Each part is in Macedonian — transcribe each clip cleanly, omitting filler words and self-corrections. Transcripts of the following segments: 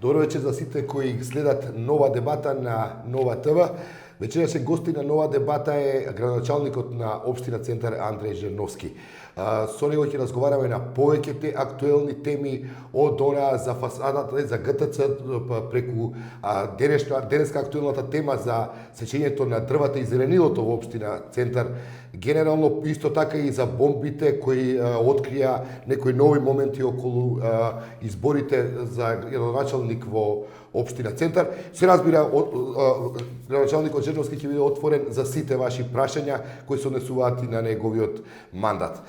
Добро вечер за сите кои следат Нова дебата на Нова ТВ. Вечерашен гости на Нова дебата е градоначалникот на Општина Центар Андреј Жерновски. Со него ќе разговараме на повеќете актуелни теми од онаа за фасадата, за ГТЦ, преку денеска актуелната тема за сечењето на дрвата и зеленилото во Општина Центар. Генерално исто така и за бомбите кои открија некои нови моменти околу изборите за градоначалник во Општина Центар. Се разбира, градоначалникот Жерновски ќе биде отворен за сите ваши прашања кои се однесуваат и на неговиот мандат.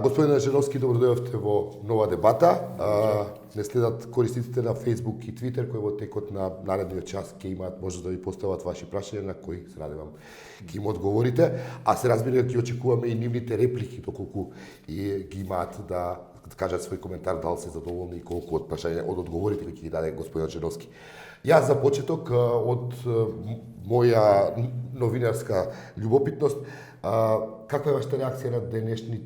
Господин Жерновски, добро дојдовте во Нова дебата. Не следат корисниците на Facebook и Twitter кои во текот на наредниот час ќе имаат може да ви постават ваши прашања на кои се надевам ќе им одговорите, а се разбира ќе очекуваме и нивните реплики доколку и ги имаат да кажат свој коментар дали се задоволни и колку од прашања од одговорите кои ќе ги даде господин Жерновски. Јас за почеток од моја новинарска љубопитност, каква е вашата реакција на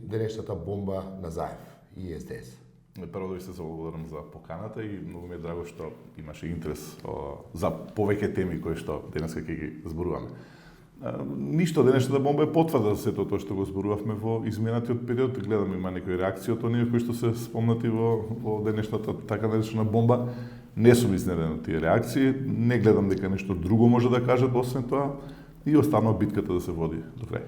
денешната бомба на Заев и СДС? Прво да ви се заблагодарам за поканата и многу ми е драго што имаше интерес за повеќе теми кои што денеска ќе ги зборуваме. Ништо, денешната бомба е потврда за сето тоа што го зборувавме во изминатиот период. Гледам има некои реакции од оние кои што се спомнати во денешната така наречена бомба. Не сум изненаден од тие реакции, не гледам дека нешто друго може да кажат освен тоа и останува битката да се води до крај.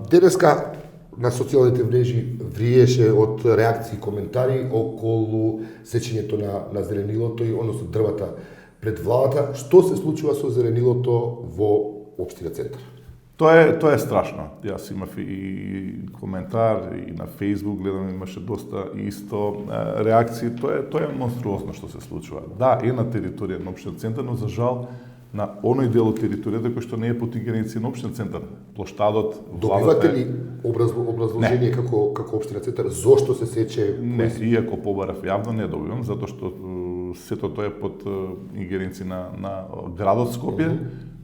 Денеска на социјалните мрежи вриеше од реакции и коментари околу сечењето на зеленилото и односно дрвата пред владата. Што се случува со зеленилото во Општина Центар? Тоа е страшно. Јас имав и коментар и на Facebook, гледам имаше доста исто реакции. Тоа е монструозно што се случува. Да, е на територија на Општина Центар, но за жал на оној дел од територијата кој што не е под ингеренција на Општина Центар. Плоштадот, добивате ли образложение како Општина Центар зошто се сече? Не, иако побарав јавно не добивам, затоа што сето тоа е под ингеренција на градот Скопје.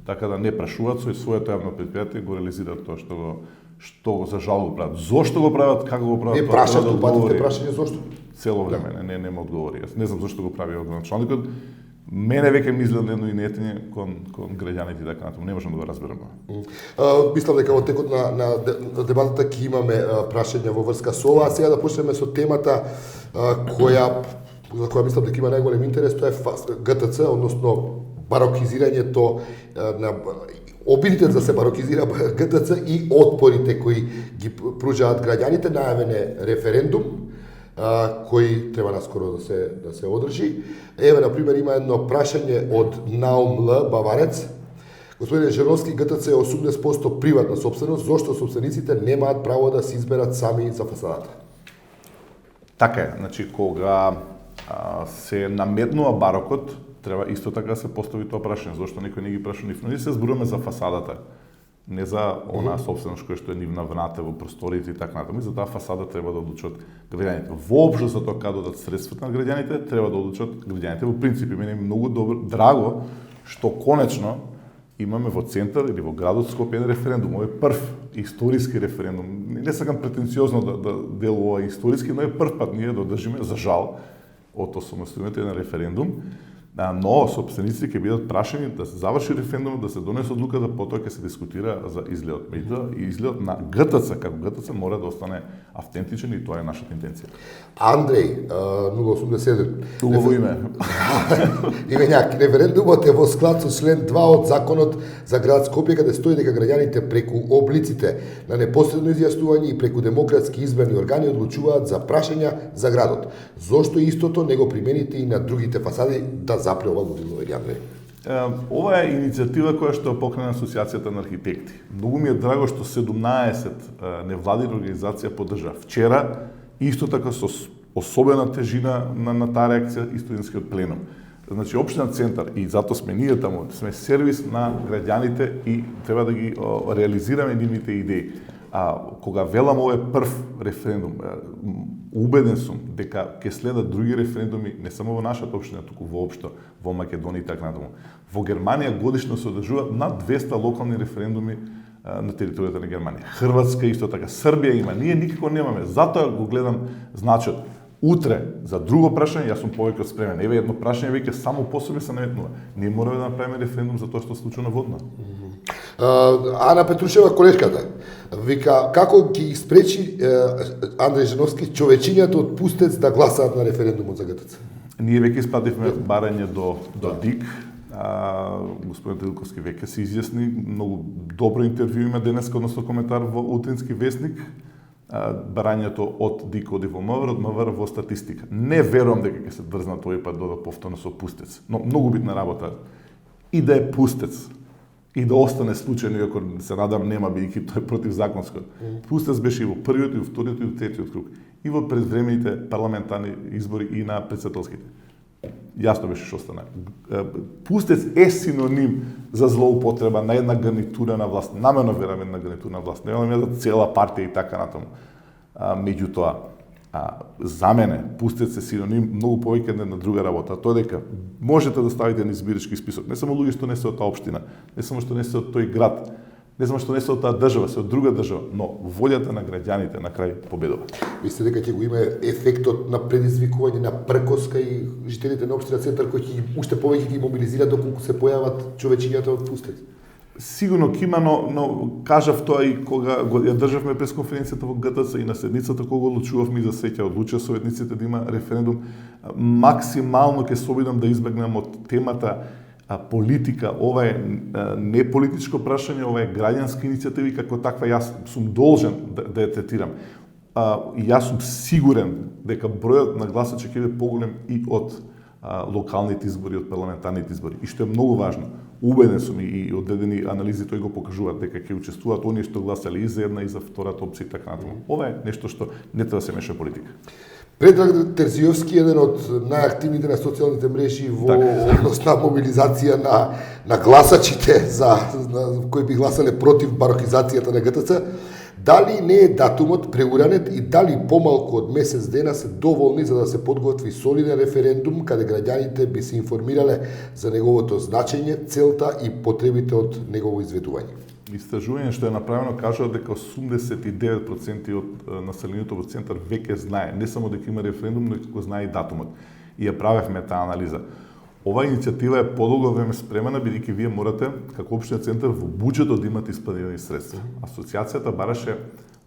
Така да не прашуваат своето јавно предпријатие го реализираат тоа што го за жал го прават. Зошто го прават, како го прават? Не прашаат, упатите прашање зошто? Цело време не ме одговори. Јас не знам зошто го прави градоначалникот. Мене веќе ми изгледа едно инетење кон граѓаните и така натаму. Не можам да го разберам. Мислам дека во текот на дебатата ќе имаме прашања во врска со ова. Сега да почнеме со темата за која мислам дека има најголем интерес, тоа е ГТЦ, односно барокизирањето на обидите да се барокизира ГТЦ и отпорите кои ги пружаат граѓаните. Најавен е референдум кој треба наскоро да се одржи. Еве, например, има едно прашање од Наум Л. Баварец. Господине Жерновски, ГТЦ е 80% приватна собственост, зошто собствениците немаат право да се изберат сами за фасадата? Така е, значи кога се наметнува барокот, треба исто така да се постави тоа прашање, зошто некој не ги праша нив. Ние се зборуваме за фасадата, не за онаа собственост која што е нивна внатре во просториите и така натаму. И за таа фасада треба да одлучат граѓаните. Воопшто за тоа каде дадат средствата на граѓаните, треба да одлучат граѓаните. Во принцип, мене е многу драго што конечно имаме во центар или во градот Скопје референдум. Ова е прв историски референдум. Не сакам претенциозно да делува историски, но е прв пат ние да одржиме за жал од осамостојувањето на референдум. Но собствениците ќе бидат прашани да се заврши референдумот, да се донесе одлука, да потоа ќе се дискутира за изгледот. Меѓутоа, и изгледот на ГТЦ како ГТЦ мора да остане автентичен и тоа е нашата интенција. Андреј 087. Убаво име. Именјак, референдумот е во склад со член 2 од законот за град Скопје, каде стои дека граѓаните преку облиците на непосредно изјаснување и преку демократски избрани органи одлучуваат за прашања за градот. Зошто истото не го примените и на другите фасади да запре ова лудило, Андреј? Ова е иницијатива која што покрена Асоциацијата на архитекти. Многу ми е драго што 17 невладини организација поддржа. Вчера исто така со особена тежина на таа реакција и студентскиот пленум. Значи Општина Центар и затоа сме ние таму, сме сервис на граѓаните и треба да ги реализираме нивните идеи. Кога велам ова е прв референдум, убеден сум дека ќе следат други референдуми не само во нашата општина, туку воопшто во Македонија и така натаму. Во Германија годишно се одржуваат над 200 локални референдуми на територијата на Германија. Хрватска исто така, Србија има, ние никако немаме. Затоа го гледам значот. Утре, за друго прашање, јас сум повеќе спремен. Еве едно прашање веќе само по себе се наметнува. Ние мораме да направиме референдум за тоа што се случува на Водна. Ана Петрушева, колешката, вика како ги спречи Андреј Женовски човечињата од Пустец да гласаат на референдумот за ГТЦ? Ние веќе испративме барање до ДИК. Господин Трилковски веќе се изјасни, многу добро интервју има денеска, односно коментар во Утрински весник. Барањето од ДИК оди во МВР, од МВР во статистика. Не верувам дека ќе се дрзнат овој пат додат повторно со Пустец, но многу битна работа. И да е Пустец, и да остане случајно, иако се надам нема, бидејќи тоа е противзаконско. Пустец беше и во првиот, и во вториот, и во третиот круг. И во предвремените парламентарни избори и на претседателските. Јасно беше што стана. Пустец е синоним за злоупотреба на една гарнитура на власт. Намерно верам една гарнитура на власт. Не верам за цела партија и така натаму. Меѓутоа, за мене Пустец е синоним многу повеќе на друга работа. Тоа дека можете да ставите на избирачки список. Не само луѓе што не се од таа општина, не само што не се од тој град, не само што не се од таа држава, се од друга држава, но волјата на граѓаните на крај победува. Мислите дека ќе го има ефектот на предизвикување на пркоска и жителите на општина Центар кои ќе уште повеќе ги мобилизира доколку се појават човечињата од Пустец? Сигурно ќе има, но кажав тоа и кога ја државме пресконференцијата во ГТЦ и на седницата кога одлучувавме и за сеќа одлучија советниците да има референдум, максимално ќе се обидам да избегнем од темата политика. Ова е не политичко прашање, ова е граѓанска иницијатива и како таква јас сум должен да ја третирам. И јас сум сигурен дека бројот на гласачи ќе биде поголем и од локалните избори, од парламентарните избори. И што е многу важно, убеден сум и одредени анализи тој го покажуваат дека ќе учествуваат оние што гласале и за една и за втората опција и така натаму. Ова е нешто што не треба да се меша политика. Предраг Терзиовски е еден од најактивните на социјалните мрежи во однос на мобилизација на гласачите кои би гласале против барокизацијата на ГТЦ. Дали не е датумот преуранет и дали помалку од месец дена се доволни за да се подготви солиден референдум каде граѓаните би се информирале за неговото значење, целта и потребите од негово изведување? Истражување што е направено кажува дека 89% од населението во Центар веќе знае, не само дека има референдум, но и како знае и датумот. И ја правевме таа анализа. Ова иницијатива е подолго време спремена, бидејќи вие морате, како општина Центар, во буџетот да имате испланирани средства. Асоциацијата бараше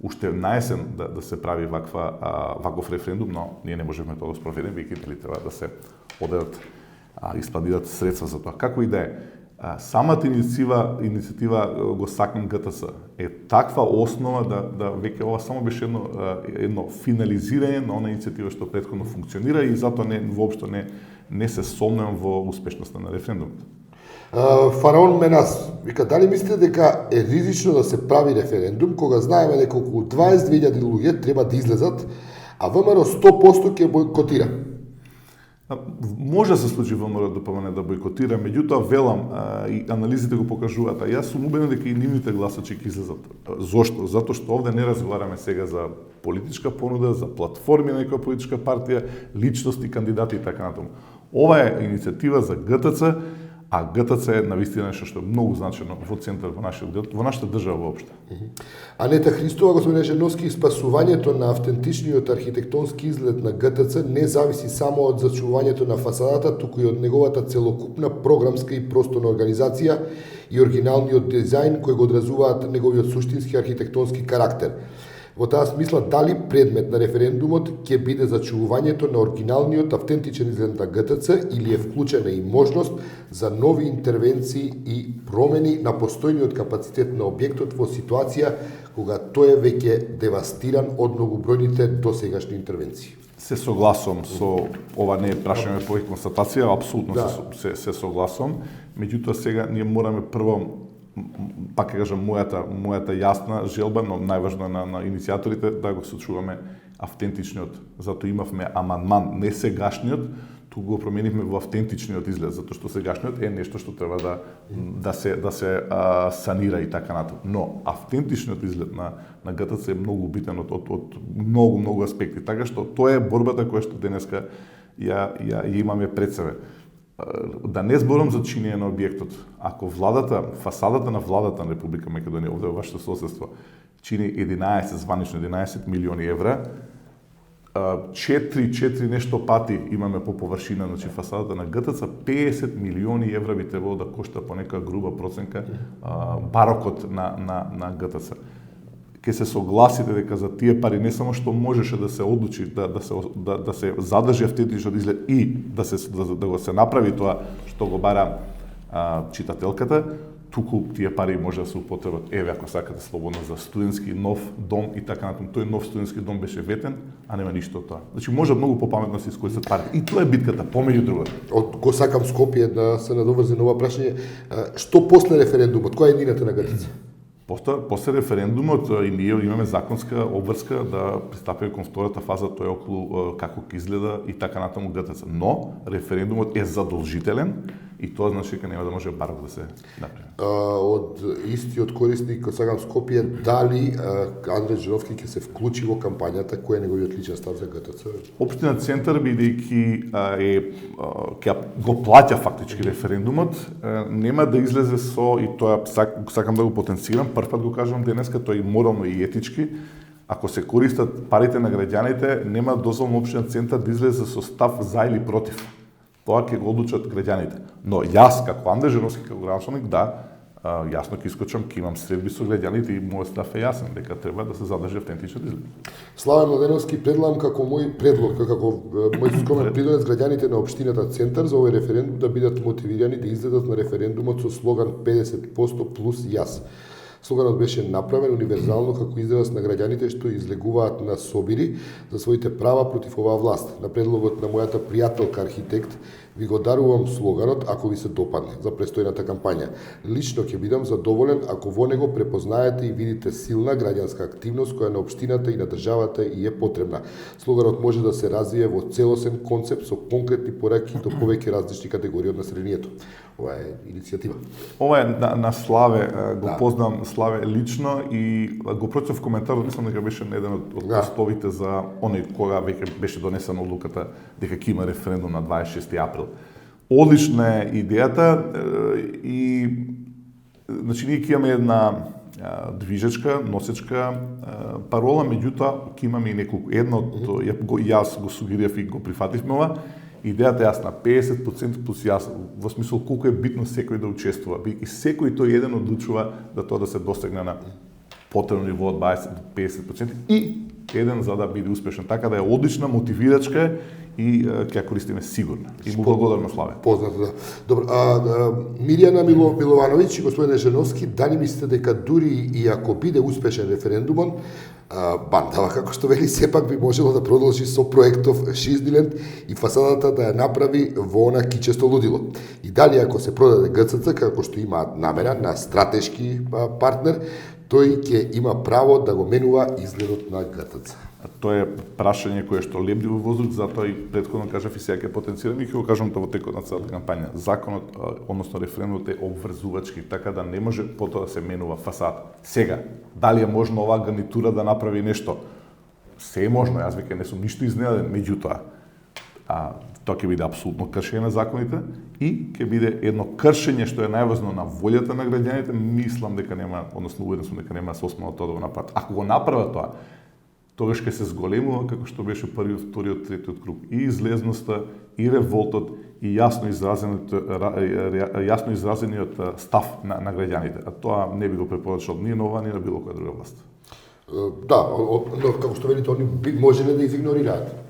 уште наесен да се прави ваков референдум, но ние не можеме тоа да спроведеме, бидејќи треба да се одедат испланират средства за тоа. Како и да е, самата иницијатива го сакам ГТС е таква основа да веќе ова само беше едно финализирање на она иницијатива што претходно функционира и затоа воопшто не се сомневам во успешноста на референдумот. Фараон Менас вика, дали мислите дека е ризично да се прави референдум кога знаеме дека околу 22.000 луѓе треба да излезат, а ВМРО 100% ќе бойкотира? Може да се случи ВМРО ДПМН да бойкотира, меѓутоа велам и анализите го покажуваат, а јас сум убеден дека и нивните гласачи ќе излезат. Зошто? Затоа што овде не разговараме сега за политичка понуда, за платформи на некоја политичка партија, личности, кандидати и така натаму. Ова е иницијатива за ГТЦ, а ГТЦ е навистина нешто што е многу значено во Центар, во нашата држава воопшто. Анета Христова, господин Женовски, спасувањето на автентичниот архитектонски изглед на ГТЦ не зависи само од зачувањето на фасадата, туку и од неговата целокупна програмска и просторна организација и оригиналниот дизајн кој го одразуваат неговиот суштински архитектонски карактер. Во таа смисла, дали предмет на референдумот ќе биде зачувувањето на оригиналниот автентичен изглед на ГТЦ или е вклучена и можност за нови интервенции и промени на постојниот капацитет на објектот во ситуација кога тој е веќе девастиран од многобројните досегашни интервенции? Се согласувам со ова, не е прашање по констатација, апсолутно се согласувам. Меѓутоа сега ние мораме прво, пак ќе кажам, мојата јасна желба, но најважно на иницијаторите да го сочуваме автентичниот. Затоа имавме амандман, не сегашниот, туку го променивме во автентичниот изглед, затоа што сегашниот е нешто што треба да се санира и така натаму. Но автентичниот изглед на ГТЦ е многу битен од многу аспекти. Така што тоа е борбата која што денеска ја имаме пред себе. Да не зборам за чинење на објектот. Ако фасадата на владата на Република Македонија, овде во вашето соседство, чини 11 милиони евра, 4 нешто пати имаме по површина, значи фасадата на ГТЦ, 50 милиони евра би требало да кошта по нека груба проценка барокот на ГТЦ. Ке се согласите дека за тие пари не само што можеше да се одлучи да се задржи автентичен изглед и да го се направи тоа што го бара читателката, туку тие пари може да се употребат, еве ако сакате слободно, за студентски нов дом и така натаму. Тој нов студентски дом беше ветен, а нема ништо од тоа. Значи може многу попаметно да се искористат пари. И тоа е битката, помеѓу друго. Го сакам Скопје да се надоврзе на ова прашање. Што после референдумот? Која е едината на ГТЦ? После референдумот и ние имаме законска обврска да пристапиме кон втората фаза, тоа е околу како ќе изгледа и така натаму ГТЦ. Но референдумот е задолжителен и тоа значи дека нема да може барок да се направи. Од истиот корисник од Сагам Скопје, дали Андреј Жиновски ќе се вклучи во кампањата, кој е неговиот личен став за ГТЦ? Општина Центар, бидејќи ќе го плаќа фактички референдумот, нема да излезе со, и тоа сакам да го потенцирам, прв пат го кажувам денеска, тоа е морално и етички, ако се користат парите на граѓаните, нема дозволно општина Центар да излезе со став за или против. Тоа ќе го одлучат граѓаните. Но јас, како Андреј Жиновски, како градоначалник, јасно ќе искочам, ќе имам средби со граѓаните и мојот став е јасен, дека треба да се задржи автентичен изглед. Славе Младеновски, предлагам како мој предлог, како мој скромен придонес граѓаните на општината Центар за овој референдум да бидат мотивирани да излезат на референдумот со слоган 50% плюс јас. Слоганот беше направен универзално како израз на граѓаните што излегуваат на собири за своите права против оваа власт. На предлогот на мојата пријателка архитект ви го дарувам слоганот ако ви се допадне за престојната кампања. Лично ќе бидам задоволен ако во него препознаете и видите силна граѓанска активност која на општината и на државата и е потребна. Слоганот може да се развие во целосен концепт со конкретни пораки до повеќе различни категории од населението. Ова е иницијатива. Ова е на Славе, го познам Славе лично и го прочитав коментарот, мислам дека беше на еден од постовите за оној кога веќе беше донесена одлуката дека ќе има референдум на 26 април. Одлична е идејата и значи ние ќе имаме една движечка, носечка парола, меѓутоа ќе имаме и неколку. Една од јас го сугерирав и го прифативме ова. Идејата е јасна, 50% плюс јас, во смисол колку е битно секој да учествува, бидејќи секој тој еден одлучува да тоа да се достигне на потребно ниво од 20-50% и еден за да биде успешен. Така да е одлична, мотивирачка и ќе ја користиме сигурно. И му благодарам Славе. Познато, да. Добро, Миријана Миловановиќ и господине Жиновски, дали мислите дека дури и ако биде успешен референдумот, бандава, како што вели, сепак би можело да продолжи со проектов Шизниленд и фасадата да ја направи во она кичесто лудило. И дали ако се продаде ГЦЦ, како што имаат намера на стратешки партнер, тој ќе има право да го менува изгледот на ГТЦ. Тоа е прашање кое што лебди во воздух, затоа и претходно кажав и сега ќе потенцирам и ќе го кажам тоа во текот на целата кампања. Законот, односно референдумот е обврзувачки, така да не може потоа да се менува фасад. Сега, дали е можно оваа гарнитура да направи нешто? Се е можно, јас веќе не сум ништо изненаден, меѓутоа, тоа ќе биде апсолутно кршење на законите и ќе биде едно кршење што е најважно на волјата на граѓаните. Мислам дека нема, односно уведен сум дека нема се осмело тоа да го направат. Ако го направат тоа, тогаш ќе се зголемува како што беше првиот, вториот, третиот круг. И излезноста, и револтот, и јасно изразениот став на граѓаните. А тоа не би го препорачал ни на ова, ни на било која друга власт. Да, но како што велите, они можеле да их игнорираат.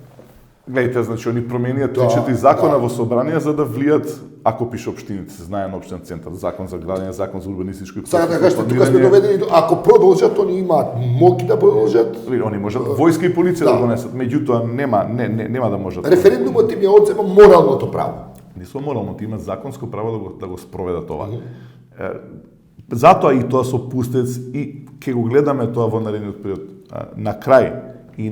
Гледайте, значи, они променија 3-4 закона во собрание за да влијат, ако пише општините, се знае на општинен центар, закон за градење, закон за урбанистичко и сега така што тука сме доведени до, ако продолжат, они имаат моќ да продолжат. Они можат војска и полиција да го несат, меѓутоа нема да можат. Референдумот им ја одзема моралното право. Не со морално, имат законско право да го спроведат ова. Затоа и тоа со пустец и ќе го гледаме тоа во наредниот период. На крај и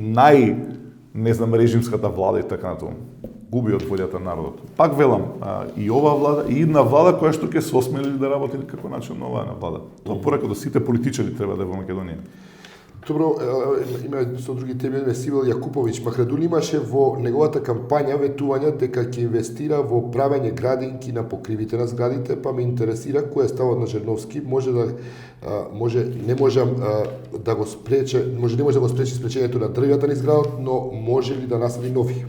не знам, режимската влада и така натаму губи од волјата на народот. Пак велам, и оваа влада, и една влада која што ќе се осмели да работи како начин на оваа влада. Тоа порака до сите политичари треба да е во Македонија. Добро, има со други теми, Сивил Јакуповиќ Махрадун имаше во неговата кампања ветувања дека ќе инвестира во правење градинки на покривите на зградите, па ме интересира кој е ставот на Жерновски, не може да го спречи спречењето на дрвјата низ градот, но може ли да насади нови?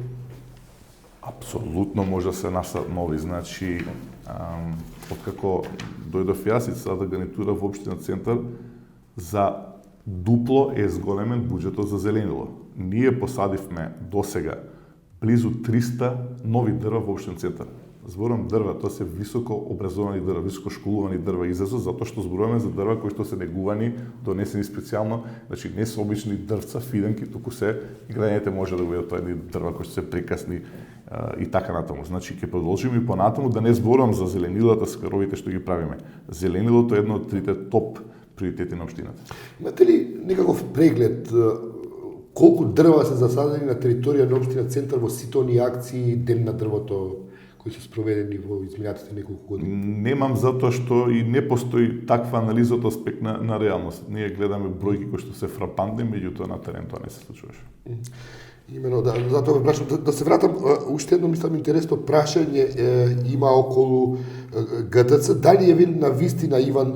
Апсолутно може да се насадат нови, значи откако дојдов јас и сада гарнитура во општина Центар, за дупло е зголемен буџетот за зеленило. Ние посадивме досега близу 300 нови дрва во општин Центар. Зборам дрва, тоа се високо образовани дрва, високо школувани дрва изазов, затоа што зборуваме за дрва кои што се негувани, донесени специјално, значи не се обични дрвца, фиденки, туку се граѓаните може да го видат тоа едни дрва кои што се прекасни и така натаму. Значи ќе продолжиме и понатаму да не зборувам за зеленилата, скаровите што ги правиме. Зеленилото е едно од трите топ приоритети на општината. Имате ли некаков преглед колку дрва се засадени на територија на општина Центар во сите оние акции Ден на дрвото кои се спроведени во изминатите неколку години? Немам, затоа што и не постои таква анализа од аспект на реалност. Ние гледаме бројки кои што се фрапантни, меѓутоа на терен тоа не се случуваше. Имено, затоа ве прашам, да се вратам, уште едно мислам интересно прашање има околу ГТЦ, дали е на вистина Иван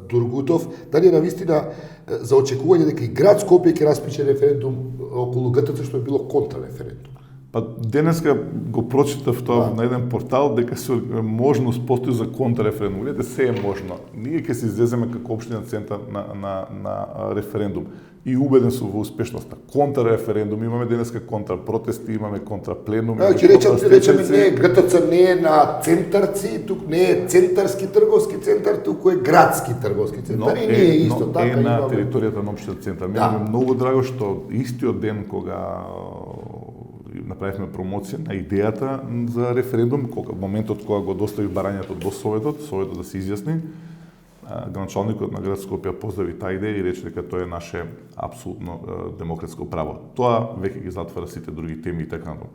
Дургутов, дали е на вистина за очекување дека и град Скопје ќе распише референдум околу ГТЦ, што е било контрареферендум? Па денеска го прочитав тоа на еден портал дека се можност постои за контрареферендум. Гледате, се е можно. Ние ќе се излеземе како општина Центар на референдум. И убеден сум во успешноста. Контрареферендум, имаме денеска контрапротести, имаме контрапленуми. Ќе речеме, не, ГТЦ не е на центарци, тук не е центарски трговски центар, туку е градски трговски центар. И ние исто така е на имаме територијата на општина Центар. Мене ми е многу драго што истиот ден кога направивме промоција на идејата за референдум, моментот кога го достави барањето до Советот да се изјасни, градоначалникот на град Скопје поздрави таа идеја и рече дека тоа е наше апсолутно демократско право. Тоа веќе ги затвара сите други теми и така натаму.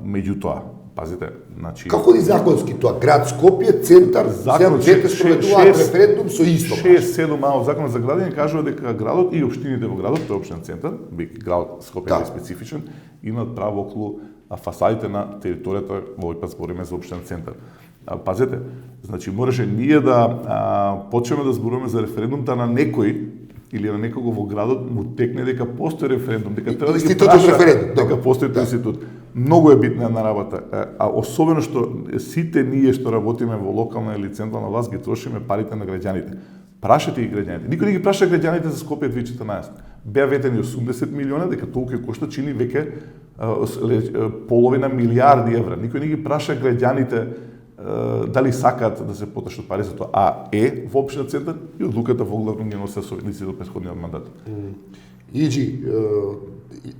Меѓутоа, пазите, значи Како ли законски тоа? Град Скопје, Центар, двете спроведуваат референдум со исто. 6-7 од законот за градење кажува дека градот и општините во градот, тоа е општина Центар, бидејќи градот Скопје е специфичен, имаат право околу фасадите на територијата, во овој пат збориме за општина Центар. Пазете, значи мораше ние да почнеме да зборуваме за референдумта на некој или на некого во градот му текне дека постои референдум, дека треба да ги праша дека постои тој институт. Многу е битна една работа, а особено што сите ние што работиме во локална или централна власт ги трошиме парите на граѓаните. Прашете ги граѓаните. Никој не ги праша граѓаните за Скопје 2014. Беа ветени 80 милиона, дека толку ќе кошта, чини веќе половина милиарди евра. Никој не ги праша граѓаните дали сакаат да се потрошат пари за тоа, во општина Центар и одлуката во главно ги носе советници до претходниот мандат. Иджи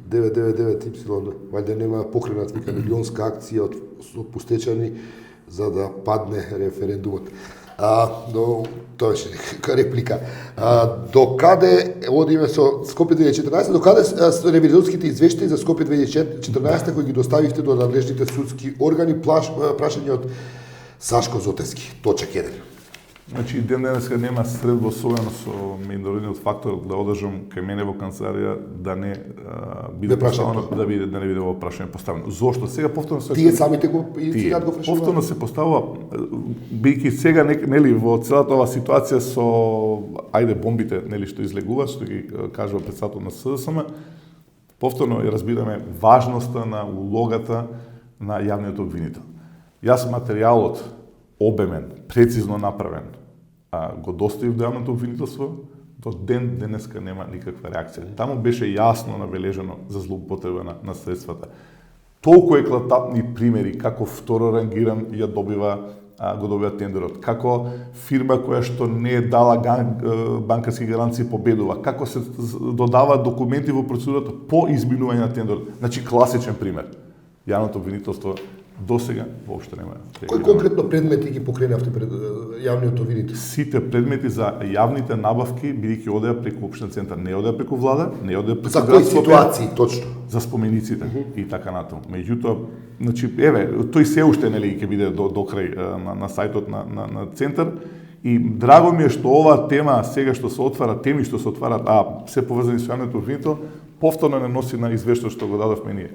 999Y, вајде нема покренат вика милионска акција од пустечани за да падне референдумот. Но тоа беше некака реплика. До каде одиме со Скопје 2014, до каде се ревизорските извештаи за Скопје 2014 кои ги доставивте до надлежните судски органи, прашање од Сашко Зотески, точак 1. Значи, ден денеска нема средба, особено со меѓународниот фактор да одржам кај мене во канцеларија да не биде поставено, да не биде во прашање поставено. Зошто? Сега повторно се Тие самите го иницијат го прашуваат. Повторно се поставува бидејќи сега нели во целата оваа ситуација со бомбите нели што излегуваат, што ги кажува председател на СДСМ, повторно ја разбираме важноста на улогата на јавниот обвинител. Јас материјалот обемен, прецизно направен, го доставив до јавното обвинителство, до ден денеска нема никаква реакција. Таму беше јасно набележено за злоупотреба на средствата. Толку еклатантни примери како второрангиран го добива тендерот, како фирма која што не е дала банкарски гаранции победува, како се додаваат документи во процедурата по изминување на тендерот. Значи класичен пример. Јавното обвинителство досега воопшто нема. Кои конкретно предмети ги покренавте пред јавниот обвинител? Сите предмети за јавните набавки, бидејќи одеа преку општина Центар, не одеа преку влада, не одеа преку за кои ситуации точно? За спомениците и така натаму. Меѓутоа, значи тој се уште нели ќе биде до крај на сајтот на Центар И драго ми е што ова тема сега што се отвара, теми што се отварат, се поврзани со јавното обвинител, повторно не носи на извештај што го дадовме ние.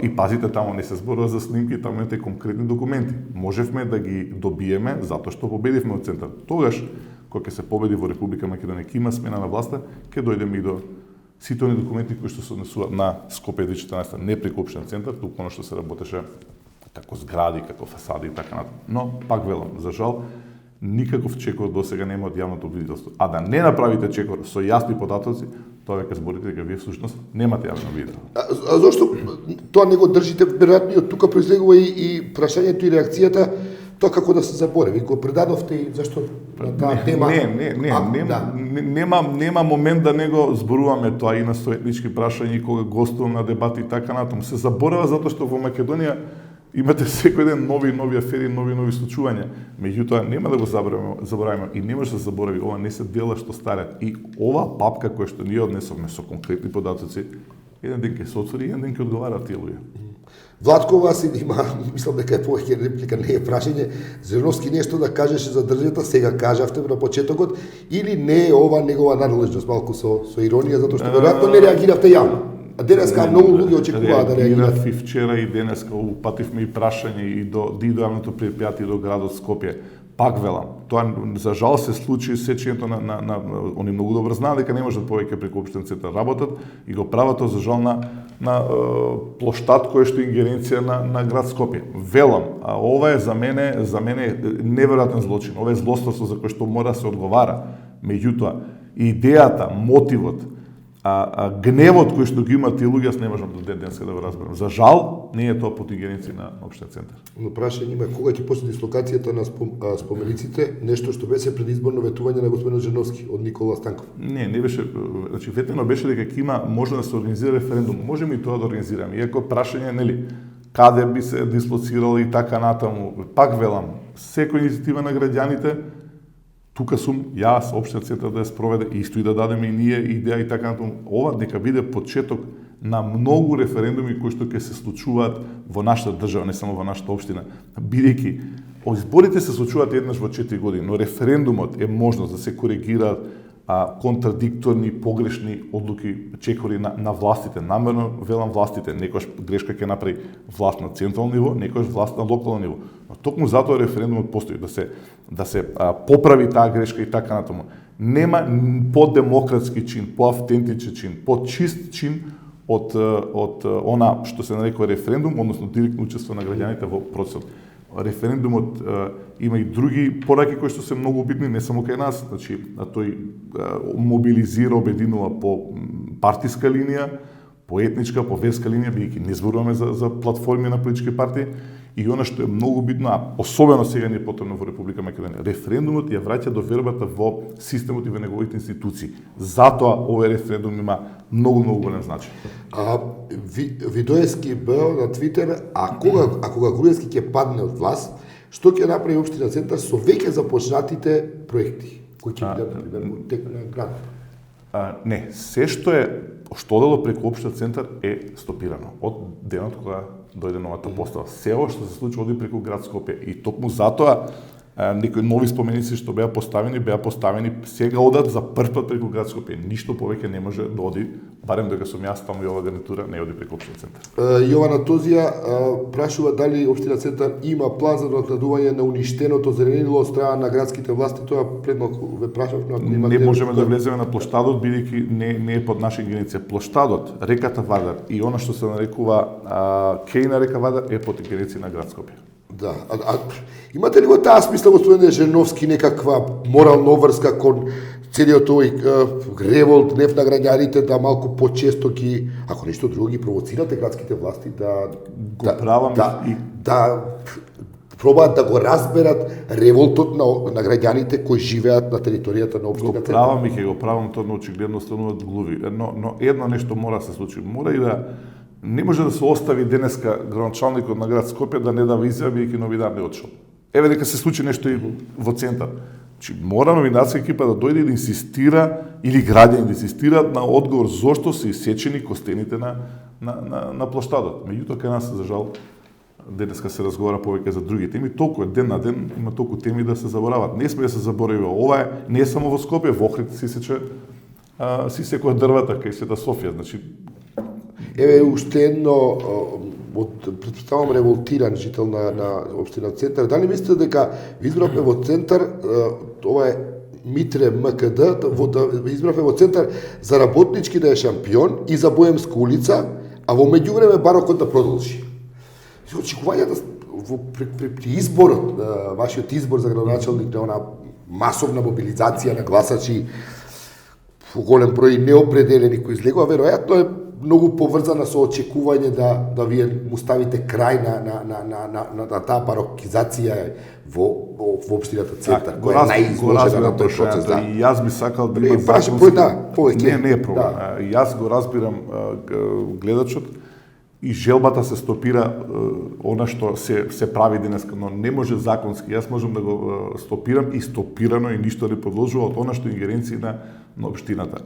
И пазите, таму не се зборува за снимки, таму имате конкретни документи. Можевме да ги добиеме затоа што победивме од центар. Тогаш, кога ќе се победи во Република Македонија, ќе има смена на власта, ќе дојдеме и до сите оние документи кои што се однесуваат на Скопје 2014, не преку општинен центар, туку оно што се работеше како згради, како фасади и така натаму. Но пак велам, за жал, никаков чекор до сега нема од јавното обвинителство. А да не направите чекор со јасни податоци, тоа веќе зборите дека вие всушност немате јавно обвинителство. А зошто тоа не го држите? Веројатно и од тука произлегува и прашањето и реакцијата, тоа како да се заборави. Го предадовте и зашто на таа тема? Нема момент да не го зборуваме тоа и на советнички прашања и кога гостувам на дебати и така натаму. Се заборава затоа што во Македонија имате секој ден нови афери, нови случувања. Меѓутоа нема да го забораваме и не може да се заборави, ова не се дела што старат. И ова папка која што ние однесовме со конкретни податоци, еден ден ќе се отвори, еден ден ќе одговараат тие луѓе. Владко Васи има, мислам дека е повеќе реплика, не е прашање. Зерновски нешто да кажеше за државата, сега кажавте на почетокот, или не е ова негова надлежност, малку со иронија, затоа што веројатно не реагиравте јавно. А денеска многу луѓе очекуваат да реагираат. И вчера и денеска упативме и прашање и до јавното предпријатие до градот Скопје. Пак велам, тоа за жал се случи сечењето на они многу добро знаат дека не можат повеќе преку општинен центар работат и го прават тоа за жал на плоштад кој што ингеренција на град Скопје. Велам, а ова е за мене неверојатен злочин. Ова е злосторство за кое што мора да се одговара. Меѓутоа, идејата, мотивот, гневот кој што ги имаат тие луѓе, јас не можам до денеска да го разберам. За жал, не е тоа под ингеренција на општинен центар. Но прашање има кога ќе почне дислокацијата на спомениците, нешто што беше предизборно ветување на господин Жановски од Никола Станков. Не беше, значи ветено беше дека ќе има можно да се организира референдум. Можеме и тоа да организираме. Иако прашање нели каде би се дислоцирало и така натаму. Пак велам, секоја иницијатива на граѓаните тука сум јас, општинен центар да ја спроведе, исто и да дадеме и ние идеја и така натаму. Ова нека биде почеток на многу референдуми кои што ќе се случуваат во нашата држава, не само во нашата општина. Бидејќи изборите се случуваат еднаш во 4 години, но референдумот е можност да се коригираат контрадикторни, погрешни одлуки, чекори на властите. Намерно велам властите, некојаш грешка ќе направи власт на централно ниво, некојаш власт на локално ниво. Но токму затоа референдумот постои, да се поправи таа грешка и така натаму. Нема по-демократски чин, по-автентичен чин, по-чист чин од она што се нарекува референдум, односно директно учество на граѓаните во процесот. Референдумот има и други пораки кои што се многу битни, не само кај нас, значи тој мобилизира, обединува по партиска линија, по етничка, по верска линија, бидејќи не зборуваме за платформи на политички партии. И она што е многу битно, особено сега ни е потребно во Република Македонија, референдумот ја враќа довербата во системот и во неговите институции. Затоа овој референдум има многу голем значај. Видоевски бил на Твитер, а кога Груевски ќе падне од власт, што ќе направи општина центар со веќе започнатите проекти кои ќе бидат тек на градот? Не, се што одело преку општинен центар е стопирано од денот кога дојде новата постава. Се ова што се случи оди преку град Скопје и токму затоа некои нови споменици што беа поставени сега одат за прв пат преку град Скопје. Ништо повеќе не може да оди, барем дека сум јас таму и ова гарнитура не оди преку општинен центар. Јована Тозија прашува дали општина центар има план за надокнадување на уништеното зеленило од страна на градските власти. Тоа предмалку ве прашавме, ако имате. Не можеме да влеземе на плоштадот бидејќи не е под наша ингеренција. Плоштадот, реката Вадар и она што се нарекува кеј на река Вадар е под ингеренција на град Скопје. Да, имате ли во таа смисла господин Жириновски некаква морална обврска кон целиот овој револт, гнев на граѓаните, да малку почесто ги, ако ништо друго, ги провоцирате градските власти да пробаат да го разберат револтот на граѓаните кои живеат на територијата на општината? Го правам тоа, но очигледно стануваат глуви. Но едно нешто мора да се случи. Мора и да не може да се остави денеска градоначалникот на град Скопје да не дава изјави бидејќи новинар не одшол. Еве дека се случи нешто и во центар. Значи мора новинарска екипа да дојде и да инсистира или граѓани да инсистираат на одговор зошто се исечени костените на плоштадот. Меѓутоа кај нас за жал денеска се разговара повеќе за други теми, толку е ден на ден, има толку теми да се заборават. Не сме да се заборави ова е, не е само во Скопје, во Охрид си секоја дрвата кај Света Софија, значи Еве уште едно претпоставам револтиран жител на општина Центар. Дали мислите дека избравме во Центар, ова е Митре МКД, да избравме во Центар за работнички да е шампион и за Боемска улица, а во меѓувреме барокот да продолжи? Очекувањата при изборот, вашиот избор за градоначалник на она масовна мобилизација на гласачи, голем број неопределени кои излегува, веројатно е многу поврзана со очекување да вие му ставите крај на таа барокизација во општината Центар, која е најизложена на тој процес. И јас би сакал да има повеќе. Не е проблем. Јас го разбирам гледачот и желбата се стопира она што се прави денеска, но не може законски. Јас можам да го стопирам и стопирано и ништо не продолжува од она што ингеренции на општината.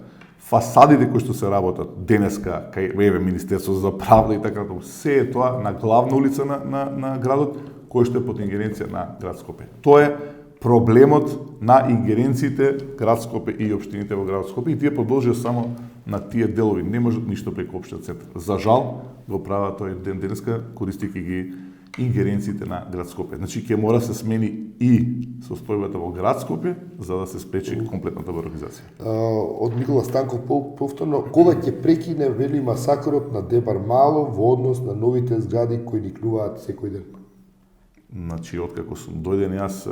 Фасадите кои што се работат денеска кај Министерството за правда и така натаму, се е тоа на главна улица на градот, кој што е под ингеренција на град Скопје. Тоа е проблемот на ингеренциите град Скопје и општините во град Скопје и тие продолжија само на тие делови, не можат ништо преку општиот Центар. За жал го прават тој ден денеска користејќи ги ингеренциите на град Скопје. Значи ќе мора се смени и состојбата во град Скопје за да се спречи комплетната барокизација. Од Никола Станков повторно, кога ќе прекине вели масакрот на Дебар Мало во однос на новите згради кои никнуваат секој ден? Значи, откако сум дојден јас,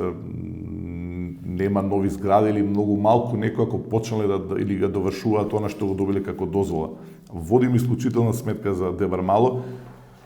нема нови згради или многу малку некои ако почнале или го довршуваат она што го добиле како дозвола. Водим исклучителна сметка за Дебар Мало,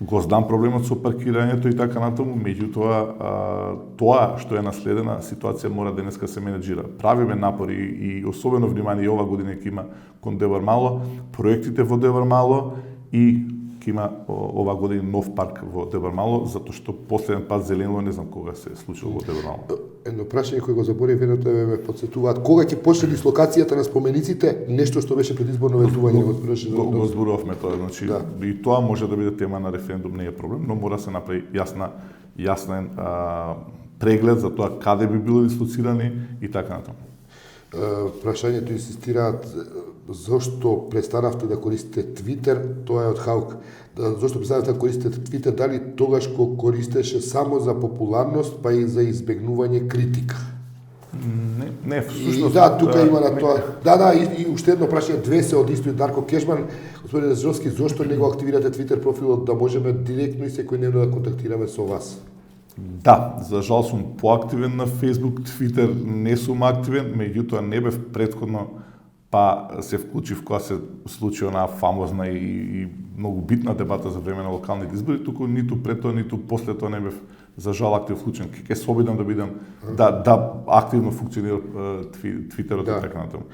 го знам проблемот со паркирањето и така натаму, меѓутоа тоа што е наследена ситуација мора денеска се менеджира. Правиме напори и особено внимание ова година ќе има кон Дебар Мало, проектите во Дебар Мало и ќе има ова година нов парк во Дебар Мало, затоа што последен пат зеленило не знам кога се случило во Дебар Мало. Едно прашање кој го заборев, веројатно ме потсетуваат. Кога ќе почне дислокацијата на спомениците, нешто што беше предизборно ветување на го зборувавме тоа, значи и тоа може да биде тема на референдум, не е проблем, но мора се направи јасен преглед за тоа каде би било дислоцирани и така натаму. Прашањето инсистираат зошто престанавте да користите Твитер, тоа е од Хаук. Зошто престанавте да користите Твитер, дали тогаш кога користеше само за популарност, па и за избегнување критика? Не, всушност... тука има на тоа. И уште едно прашање, две се од истој Дарко Кешман. Господин Дежовски, зошто не го активирате Твитер профилот да можеме директно и секојдневно да контактираме со вас? Да, за жал сум поактивен на Facebook, Twitter не сум активен, меѓутоа не бев претходно па се вклучив кога се случи онаа фамозна и многу битна дебата за време на локалните избори, туку ниту пред тоа, ниту после тоа не бев за жал активно вклучен. Ќе се обидам да бидам да активно функционира Твитерот и така натаму.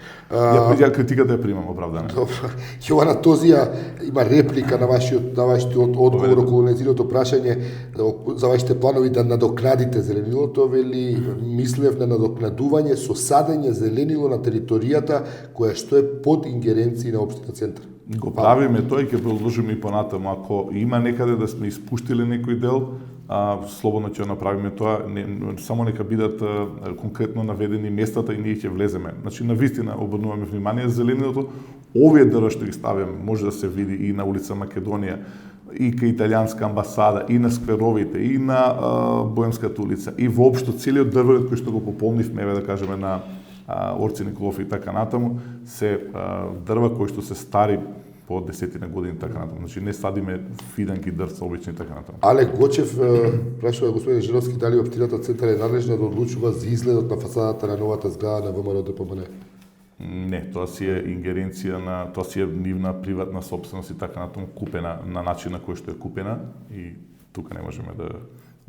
Ја критиката ја примам оправдано. Добро. Јована Тозија има реплика на вашиот одговор околу нејзиното прашање за вашите планови да надокнадите зеленилото, вели мислев на надокнадување со садење зеленило на територијата која што е под ингеренција на општина Центар. Го правиме тоа и ќе продолжиме и понатаму. Ако има некаде да сме испуштиле некој дел, слободно ќе направиме тоа, само нека бидат конкретно наведени местата и ние ќе влеземе. Значи, навистина обрнуваме внимание за зеленилото. Овие дрва што ги ставиме може да се види и на улица Македонија, и кај италијанска амбасада, и на скверовите, и на Боемската улица, и воопшто целиот дрвоед кој што го пополнивме, да кажеме, на Орце Николов и така натаму, се дрва кои што се стари по десетина години така натаму. Значи не садиме фиданки дрвца обични така натаму. Алек Гочев прашува господин Жировски дали општината Центар е надлежна да одлучува за изгледот на фасадата на новата зграда на ВМРО ДПМН. Не, тоа си е ингеренција на, тоа си е нивна приватна сопственост и така натаму, купена на начин на кој што е купена и тука не можеме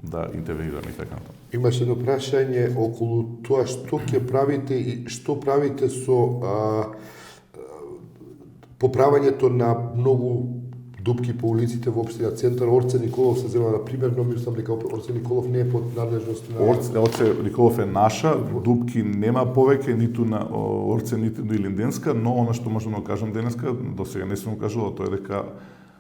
да интервенираме и така натаму. Имаше едно прашање околу тоа што ќе правите и што правите со поправањето на многу дупки по улиците во општина Центар. Орце Николов се зема на пример, но мислам дека Орце Николов не е под надлежност на... Орце Николов е наша, дупки нема повеќе ниту на Орце, ниту на Илинденска, но она што можам да кажам денеска, до сега не сум кажала, тоа е дека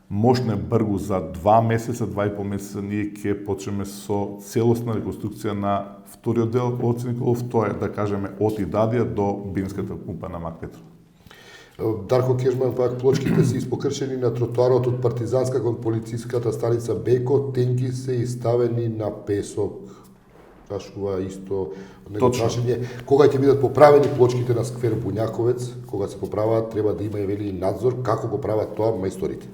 мошне бргу за 2 месеца, 2,5 месеца ние ќе почнеме со целосна реконструкција на вториот дел од Николов, тоа е да кажеме од Идадија до бензинската пумпа на Макпетро. Дарко Кежман, пак плочките се испокршени на тротоарот од Партизанска кон полициската станица Беко, тенки се иставени на песок. Прашува исто него прашање, кога ќе бидат поправени плочките на сквер Буњаковец, кога се поправаат треба да има и вели надзор, како го прават тоа мајсторите.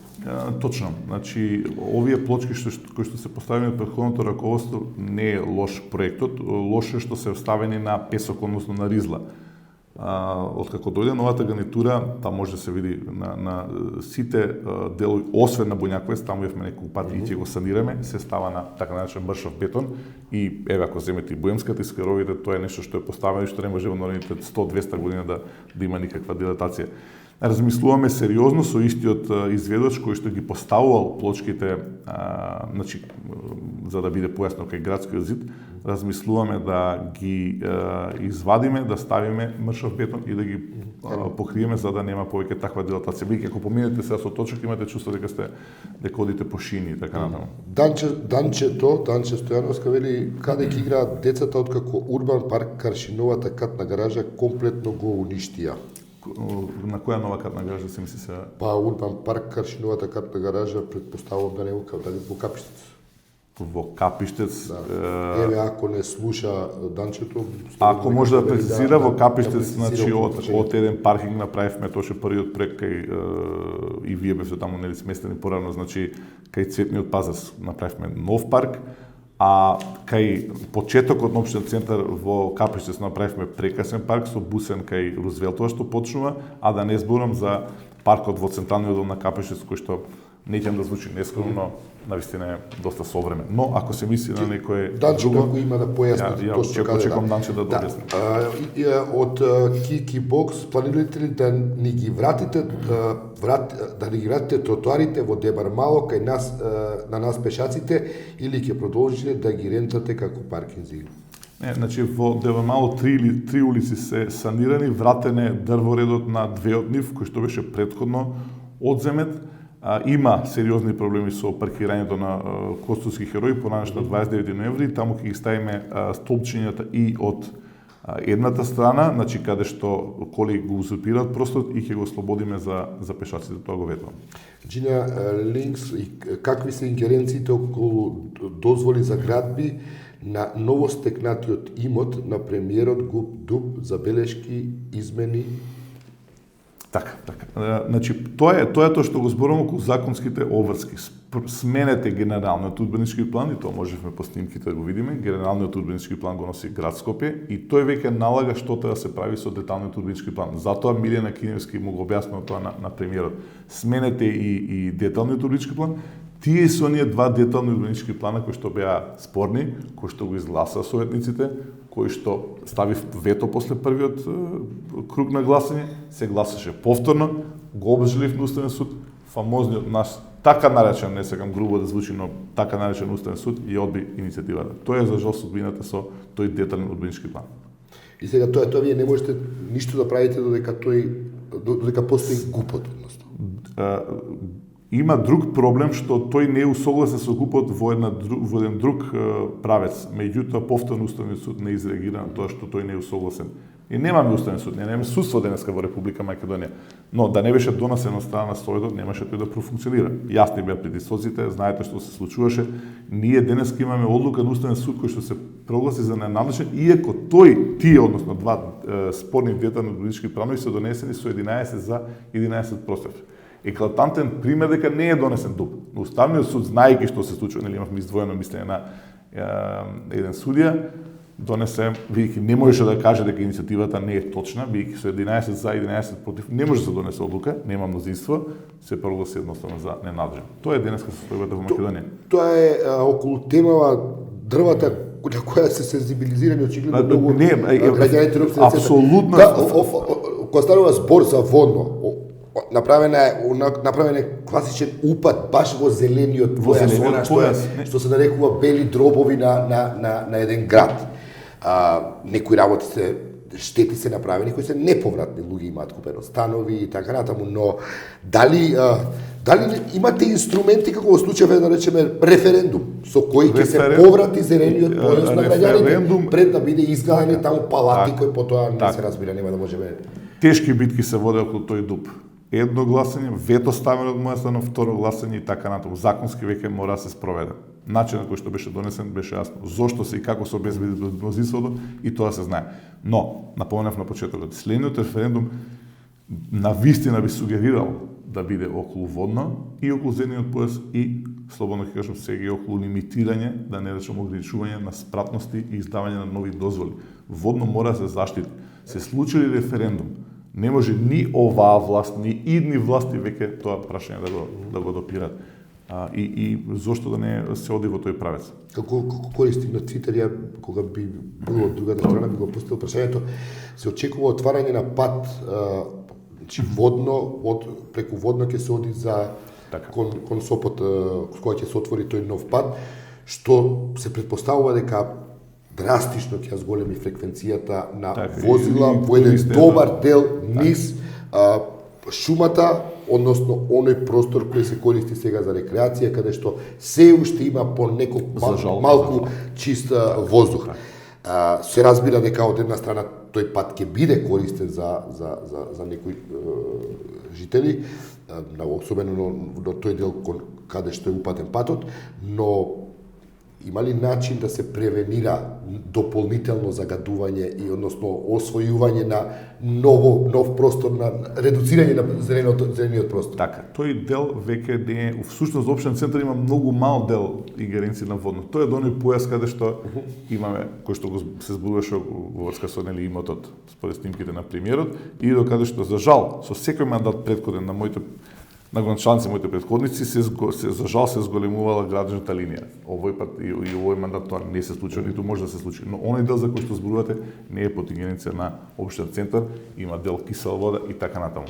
Точно, значи овие плочки кои што се поставени од претходното раководство не е лош проектот, лошо е што се вставени на песок, односно на ризла. Откако дојде новата гарнитура, таа може да се види на сите делови, освен на Буњаковец, таму јавме неколку пати и ќе го санираме, се става на така наречен бршав бетон и еве ако земете и Буемската и скверовите, тоа е нешто што е поставено и што не може во наредните 100-200 години да има никаква дилатација. Размислуваме сериозно со истиот изведувач кој што ги поставувал плочките, значи за да биде појасно кај градскиот зид, размислуваме да ги извадиме, да ставиме мршав бетон и да ги покриеме за да нема повеќе таква дилатација. Бидејќи ако поминете сега со точок имате чувство дека одите по шини и така натаму. Данче Стојановска вели каде ќе играат децата откако Урбан парк Каршиновата катна гаража комплетно го уништија. На која нова катна гаража се мисли сега? Па Урбан парк Каршиновата катна гаража предпоставувам да не го во Капиштец. Во Капиштец. Да. Еве ако не слуша Данчето, ако може да прецизира во Капиштец, значи од еден паркинг направивме точно првиот проект кај и вие бевте таму нели сместени порано, значи кај Цветниот пазар направивме нов парк, а кај почетокот на општински центар во Капиштец направивме прекрасен парк со бусен кај Рузвелтова што почнува, а да не зборам за паркот во централниот дом на Капиштец кој што неќам да звучи нескромно, навистина е доста современ. Но ако се мисли на некое друго, ако има да појасни точно каде чекам Данче да објасни. Од Кики Бокс планирате ли да ни ги вратите тротоарите во Дебар Мало кај нас на нас пешаците или ќе продолжите да ги рентате како паркинзи? Не, значи во Дебар Мало три улици се санирани, вратен е дрворедот на две од нив кој што беше претходно одземет. Има сериозни проблеми со паркирањето на Костовски херои понатаму 29 ноември, таму ќе ги ставиме столбчињата и од едната страна, значи каде што коли го узурпираат просторот и ќе го ослободиме за пешаците, тоа го ветувам. Джина Линкс, какви се ингеренциите околу дозволи за градби на новостекнатиот имот на премиерот Дуб за белешки, измени? Така. Значи, тоа е тоа што го зборувам околу законските обврски. Сменете генералниот урбанистички план, и тоа можевме по снимките да го видиме, генералниот урбанистички план го носи град Скопје и тој веќе налага што треба да се прави со деталниот урбанистички план. Затоа Милена Киневски му го објаснува тоа на премиерот. Сменете и деталниот урбанистички план. Тие се оние два детални урбанистички плана кои што беа спорни, кои што го изгласаа советниците, кој што стави вето после првиот круг на гласање, се гласаше повторно, го обжалив на Уставен суд, фамозниот наш, така наречен, не сакам грубо да звучи, но така наречен Уставен суд и одби иницијативата. Тоа е за жал судбината со тој детален урбанистички план. И сега тоа вие не можете ништо да правите додека постои ГУП-от, односно. Има друг проблем што тој не е усогласен со ГУП-от во еден друг правец. Меѓутоа повторно Уставниот суд не изреагира на тоа што тој не е усогласен. И немаме Уставен суд, немаме судство денеска во Република Македонија. Но да не беше донесен од страна на Советот, немаше тој да профункционира. Јасни беа притисоците, знаете што се случуваше. Ние денеска имаме одлука на Уставен суд кој што се прогласи за ненадлежен, иако тие, односно два спорни детални урбанистички планови се донесени со 11 за 11 против. Еклатантен пример дека не е донесен ДУП. Но Уставниот суд, знаејќи што се случува, нели имавме издвоено мислење на еден судија, донесе, бидејќи не можеше да каже дека иницијативата не е точна, бидејќи со 11 за 11 против не може да се донесе одлука, нема мнозинство, се прогласи едноставно за ненадлежен. Тоа е денеска состојбата во Македонија. Тоа е околу темава дрвата на која се сензибилизирани очигледно многу граѓаните на апсолутно. Кога станува збор за водно, направен е класичен упад баш во зелениот појас, што се нарекува бели дробови на еден град. Некои работи штети се направени кои се неповратни, луѓе имаат купено станови и така натаму, но дали Дали имате инструменти како во случај да речеме референдум со кој ќе се Референдум- поврати зелениот појас на граѓаните референдум- пред да биде изградени таму палати Така. кои потоа не Така. се разбира, нема да можеме. Тешки битки се воде околу тој дуб. Едно гласање, вето ставено од моја страна, второ гласање и така натаму. Законски веќе мора да се спроведе. Начинот кој што беше донесен беше јасно. Зошто се и како се обезбеди мнозинството и тоа се знае. Но, напоменав на почетокот, следниот референдум на вистина би сугерирал да биде околу водно и околу зелениот појас и, слободно ќе кажам, сега и околу лимитирање, да не речем ограничување на спратности и издавање на нови дозволи. Водно мора да се заштити. Се случи ли референдум, не може ни оваа власт, ни идни власти веќе тоа прашање да го допират. И зошто да не се оди во тој правец? Како користик на Твитер, ја кога би било од другата страна, би го пустил прашањето, се очекува отварање на пат, значи водно, преку водно ќе се оди за Така. кон Сопот, кога ќе се отвори тој нов пат, што се предпоставува дека драстично ќе ја зголеми фреквенцијата на Така, возила и во еден туристи, добар дел низ шумата, односно оној простор кој се користи сега за рекреација, каде што се уште има по некој За жал, малку чист воздух. Се разбира дека од една страна тој пат ќе биде користен за некои жители, особено на тој дел каде што е упатен патот, но има ли начин да се превенира дополнително загадување и односно освојување на нов простор, на редуцирање на зелениот простор? Така, тој дел веќе не е, всушност општен центар има многу мал дел ингеренција на водно. Тој е до оној појас каде што имаме, кој што се зборуваше во врска со нели имотот според снимките на премиерот, и до каде што за жал со секој мандат претходен на моите моите претходници за жал се зголемувала градежната линија. Овој пат и овој мандат тоа не се случи, ниту може да се случи. Но оној дел за кој што зборувате не е под ингеренција на општен центар, има дел кисела вода и така натаму.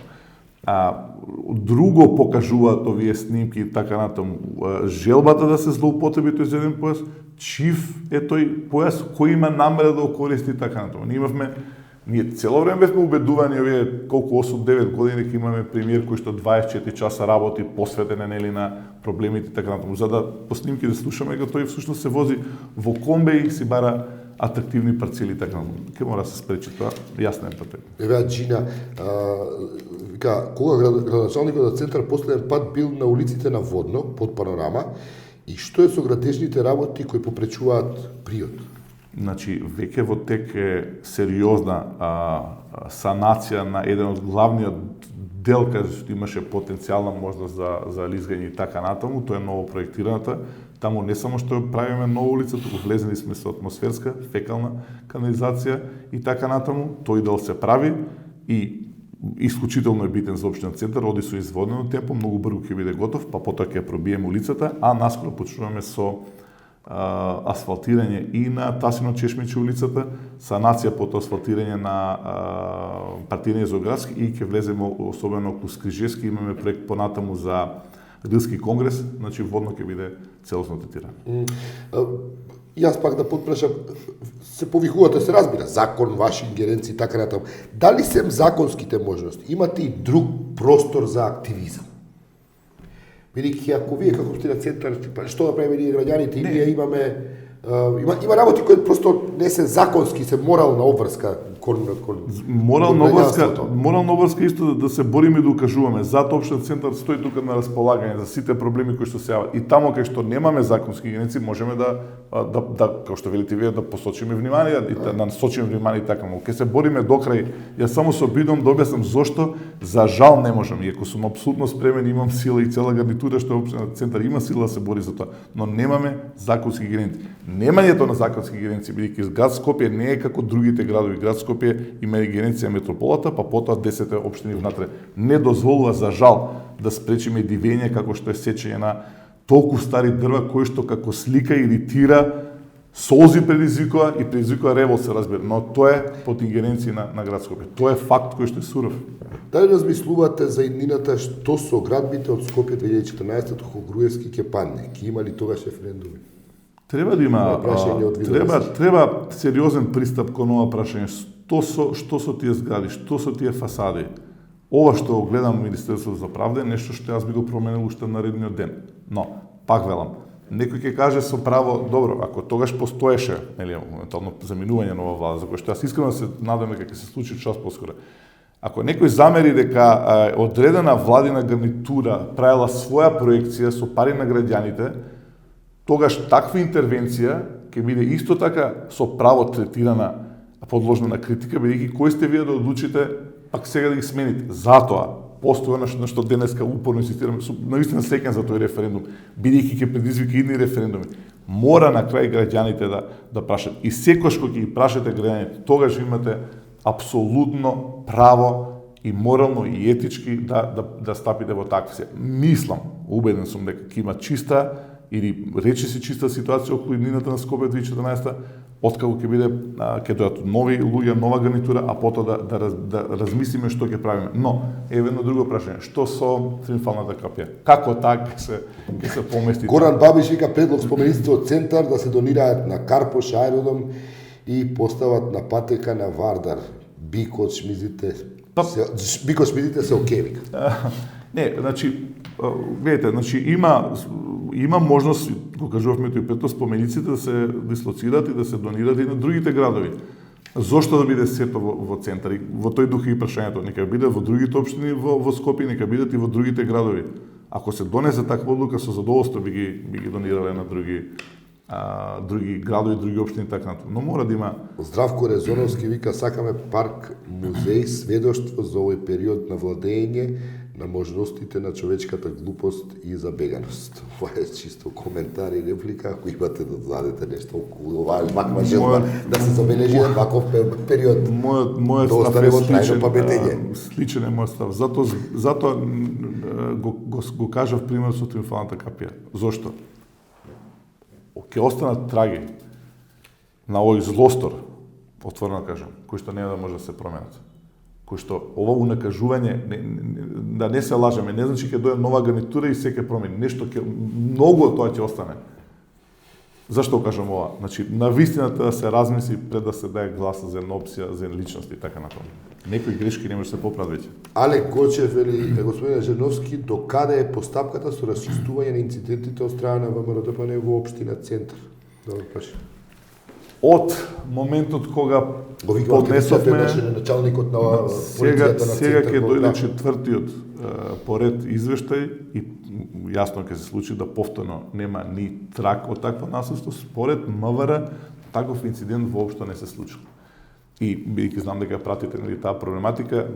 Друго покажуваат овие снимки и така натаму. Желбата да се злоупотреби тој зелен појас, чив е тој појас кој има намера да го користи и така натаму. Ние цело време бевме убедувани овие колку 8-9 години дека имаме премиер кој што 24 часа работи посветен нели на проблемите и така натаму. За да по снимки да слушаме дека тој всушност се вози во комбе и си бара атрактивни парцели и така натаму. Ке мора да се спречи тоа, јасна е патек. Еве Джина, кога градоначалникот на центар последен пат бил на улиците на Водно под панорама и што е со градежните работи кои попречуваат приот? Значи, веќе во тек е сериозна санација на еден од главниот дел каде што имаше потенцијална можност за лизгање и така натаму, тоа е ново проектираната. Таму не само што правиме нова улица, туку влезени сме со атмосферска, фекална канализација и така натаму. Тој дел се прави и исклучително е битен за општен центар, оди со изводено темпо, многу брзо ќе биде готов, па потоа ќе пробиеме улицата, а наскоро почнуваме со асфалтирање и на Тасино Чешмиче улицата, санација под асфалтирање на партијање за градски и ќе влеземе особено околу Скрижевски, имаме проект понатаму за Рилски конгрес, значи водно ќе биде целосно третирано. Јас пак да подпрашам, се повикувате, се разбира, закон, ваши ингеренции и така натаму. Дали сем законските можности, имате и друг простор за активизам? Бидејќи ако вие како општина центар, што да правиме ние граѓаните, ние имаме има работи кои просто не се законски, се морална обврска кон морална обврска исто да се бориме и да укажуваме. Затоа општен центар стои тука на располагање за сите проблеми кои што се јават. И таму кај што немаме законски ингеренции можеме да како што велите вие да посочиме внимание и да насочиме внимание и така. Но ке се бориме до крај. Јас само се обидам да објаснам зошто за жал не можам. Иако сум апсолутно спремен, имам сила и цела гарнитура што општина центар има сила да се бори за тоа, но немаме законски ингеренции. Немањето на законски ингеренции, бидејќи град Скопје не е како другите градови. Град Скопје има ингеренција метрополата, па потоа 10 општини внатре. Не дозволува за жал да спречиме дивење како што е сечење на толку стари дрва кои што како слика иритира, солзи предизвикува и предизвикува револт, се разбира, но тоа е под ингеренција на град Скопје. Тоа е факт кој што е суров. Дали размислувате за иднината што со градбите од Скопје 2014 кога Груевски ќе падне? Ќе има ли тогаш референдуми? Треба да има треба сериозен пристап кон ова прашање. Што со тие згради, што со тие фасади? Ова што го гледам Министерството за правда е нешто што јас би го променил уште наредниот ден. Но, пак велам, некој ќе каже со право, добро, ако тогаш постоеше, нели, моментално заминување на ова влада, за кој што јас искрено се надам дека ќе се случи час поскоро. Ако некој замери дека одредена владина гарнитура правила своја проекција со пари на граѓаните, тогаш таква интервенција ќе биде исто така со право третирана, подложна на критика, бидејќи кои сте вие да одлучите пак сега да ги смените. Затоа постои на што денеска упорно инсистираме, наистина среќен за тој референдум, бидејќи ќе предизвика идни референдуми. Мора на крај граѓаните да прашат. И секогаш кога ќе ги прашате граѓаните, тогаш имате апсолутно право и морално и етички да стапите во такви се. Мислам, убеден сум дека ќе има чиста или речиси чиста ситуација околу иднината на Скопје 2014, откако ќе биде ќе дојдат нови луѓе, нова гарнитура, а потоа да размислиме што ќе правиме. Но едно друго прашање, што со Триумфалната капија? Како така ќе се помести? Горан Бабиш вика предлог спомениците од центар да се донираат на Карпош аеродром и постават на патека на Вардар. Бикот шмизите се окей, вика. Не, значи, видите, значи има можност, го кажувавме тој пето, спомениците да се дислоцираат и да се донираат и на другите градови. Зошто да биде сето во центар? Во тој дух и прашањето, нека биде во другите општини во Скопје, нека бидат и во другите градови. Ако се донесе таква одлука, со задоволство би ги донирале на други градови, други општини така натаму. Но мора да има. Здравко Резоновски вика сакаме парк музеј сведоштво за овој период на владење на можностите на човечката глупост и забеганост. Ова е чисто коментар и реплика, ако имате да дадете нешто околу оваа ваква желба да се забележи ваков период. Мојот став е сличен е мојот став. Затоа го кажав пример со Триумфалната капија. Зошто? Ќе останат траги на овој злостор, отворено кажам, кои што не да може да се променат. Кои што ова унакажување, да не се лажеме, не значи ќе дојде нова гарнитура и се ќе промени. Нешто многу од тоа ќе остане. Зашто кажам ова? Значи, на вистината да се размисли пред да се даде глас за една опција, за една личност и така натаму. Некои грешки не може да се поправат веќе. Алек Гочев вели, господин Жерновски, до каде е постапката со расчистување на инцидентите од страна на ВМРО-ДПМНЕ во општина Центар? Добро прашање. Од моментот кога поднесовме началникот на полицијата на сега ќе дојде четвртиот поред извештај и јасно ќе се случи да повторно нема ни трак од такво насилство, според МВР таков инцидент воопшто не се случил. И бидејќи знам дека пратите таа проблематика,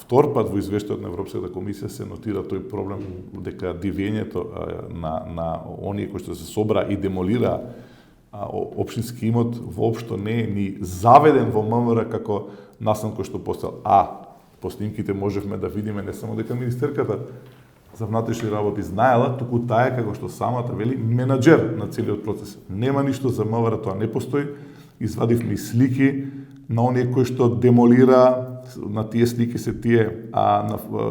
втор пат во извештајот на Европската комисија се нотира тој проблем дека дивењето на оние кои што се собра и демолира општински имот воопшто не е ни заведен во МВР како настан кој што постал. По снимките можевме да видиме не само дека министерката за внатрешни работи знаела, туку таа е како што самата вели менаџер на целиот процес. Нема ништо за МВР, тоа не постои. Извадивме слики на оние кои што демолира, на тие слики се тие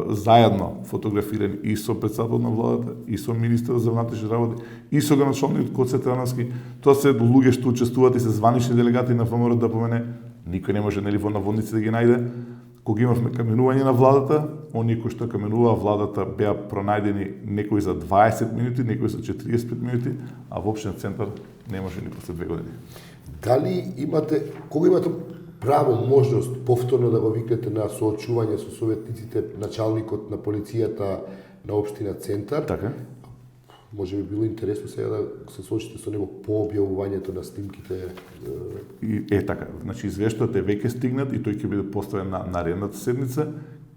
заедно фотографирани и со председател на владата, и со министер за внатрешни работи, и со градоначалникот Коце Трановски. Тоа се луѓе што учествуваат и се званични делегати на ВМРО-ДПМНЕ. Никој не може нели во наводници да ги најде. Кога имавме каменување на владата, оние кои што каменуваа владата беа пронајдени некои за 20 минути, некои за 45 минути, а во општинен центар не може ни после 2 години. Дали кога имате право можност повторно да го викнете на соочување со советниците, началникот на полицијата на општина Центар? Така. Може би било интересно сега да се соочите со него по објавувањето на снимките. Така, значи извештајот е веќе стигнат и тој ќе биде поставен на наредната седница,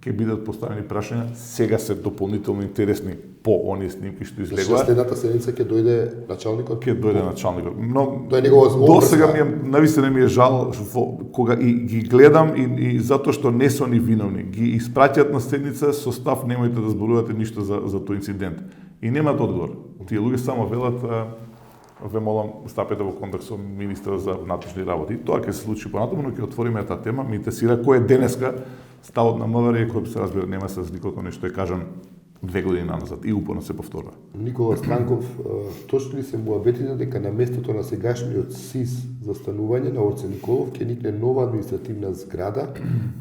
ќе бидат поставени прашања, сега се дополнително интересни по оние снимки што излегува. За следната седница ќе дојде началникот? Ќе дојде началникот. Но тоа е негова досега навистина ми е жал кога и ги гледам и затоа што не се они виновни. Ги испраќаат на седница со став немојте да зборувате ништо за тој инцидент. И немаат одговор. Тие луѓе само велат ве молам стапете во контакт со министерот за внатрешни работи. Тоа ќе се случи понатаму, но ќе отвориме таа тема. Ме интересира кој е денеска ставот на МВР, кој се разбира нема се разлика од нешто е кажан 2 години назад и упорно се повторува. Никола Станков, точно ли се муабетите дека на местото на сегашниот СИС за станување на Орце Николов ќе никне нова административна зграда,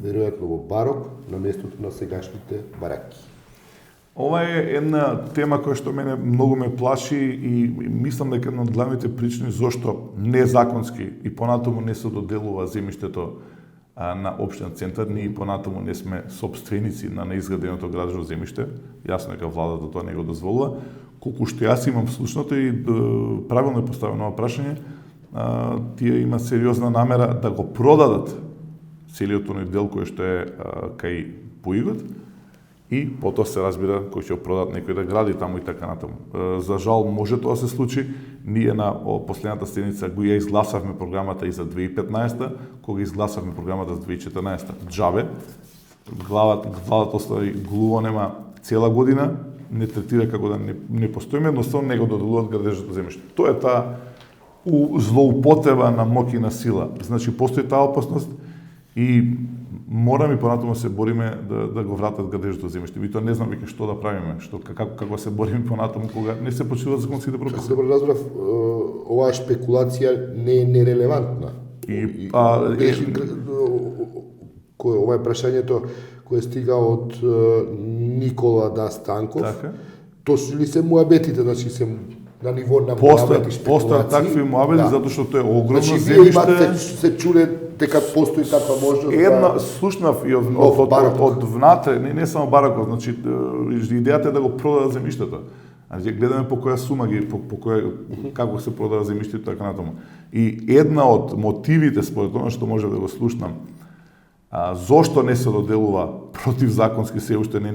веројатно во Барок, на местото на сегашните бараки? Ова е една тема која што мене многу ме плаши и мислам дека една од главните причини зошто незаконски и понатаму не се доделува земјиштето на општина Центар, ние и понатаму не сме собственици на неизграденото градежно земјиште. Јасно дека владата тоа не го дозволува. Колку што јас имам слушнато и правилно е поставено ова прашање, тие има сериозна намера да го продадат целиот оној дел кој што е кај Поигот и потоа се разбира кој ќе продадат некој да гради таму и така натаму. За жал може тоа се случи. Ние на последната седница го ја изгласавме програмата и за 2015, кога изгласавме програмата за 2014. Џабе, владата остави глувонема цела година, не третира како да не постоиме, едноставно не го доделуваат градежното земјиште. Тоа е таа злоупотреба на моќ и на сила. Значи постои таа опасност и мораме понатаму се бориме да го вратат градежното земјиште. Би тоа не знам веќе што да правиме, како се бориме понатаму кога не се почитуваат законските прописи. Добро разбрав, оваа шпекулација не е нерелевантна. Ова е прашањето кое стига од Никола Станков. Така. Точно ли се муабетите, значи се на ниво на муабети, шпекулации? Постојат такви муабети затоа што тоа е огромно земјиште. земјиште. Значи, вие имате се чуде дека постои таква можност. Една слушнав и од внатре, не само баракот, значи идејата е да го продадат земјиштето. А ние гледаме по која сума ги, по која како се продава земјиштето и така натаму. И една од мотивите според она што може да го слушнам, зошто не се доделува противзаконски се уште не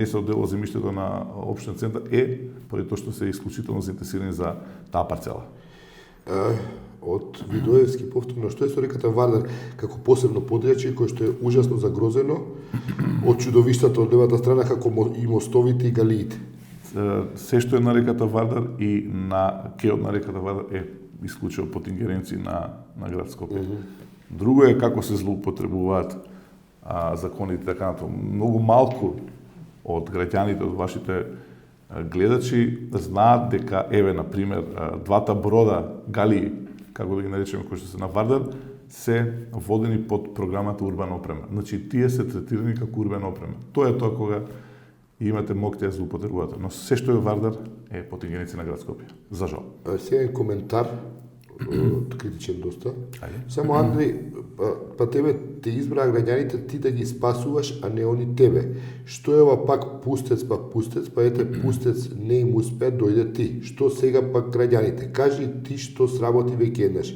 се доделува земјиштето на општина Центар поради тоа што се исклучително заинтересирани за таа парцела. Од Видоевски повторно, што е со реката Вардар како посебно подрачје кој што е ужасно загрозено од чудовиштата од левата страна како и мостовите и галиите. Се што е на реката Вардар и на кеот на реката Вардар е исклучено под ингеренција на град Скопје. Друго е како се злоупотребуваат законите така натаму. Многу малку од граѓаните, од вашите гледачи знаат дека на пример двата брода галии, како да ги наречеме кои што се на Вардар, се водени под програмата урбана опрема. Значи тие се третирани како урбана опрема. Тоа е тоа кога имате моќ да ја злоупотребувате, но се што е Вардар е под ингеренција на град Скопје. За жал. Сега е коментар критичен доста. Само Андреј, па тебе те избраа граѓаните ти да ги спасуваш, а не они тебе. Што е ова пак пустец, па ете пустец не им успе, дојде ти. Што сега пак граѓаните? Кажи ти што сработи веќе еднаш.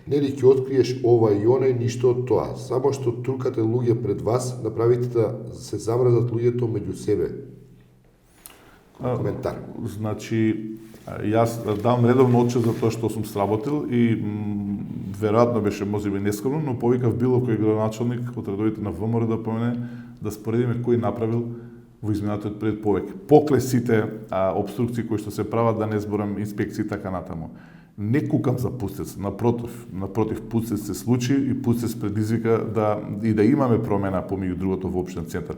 Нели ќе откриеш ова и онај, ништо од тоа. Само што туркате луѓе пред вас, направите да се замрзат луѓето меѓу себе. Коментар. Значи, јас давам редовно отчет за тоа што сум сработил и веројатно беше можеби нескромно, но повикав било кој градоначалник од редовите на ВМРО да помене да споредиме кој направил во изминатиот пред повеќе. Покле сите обструкции кои што се прават, да не зборам инспекции така натаму. Не кукам за пустец, напротив пустец се случи и пустец предизвика да имаме промена помеѓу другото во општина Центар.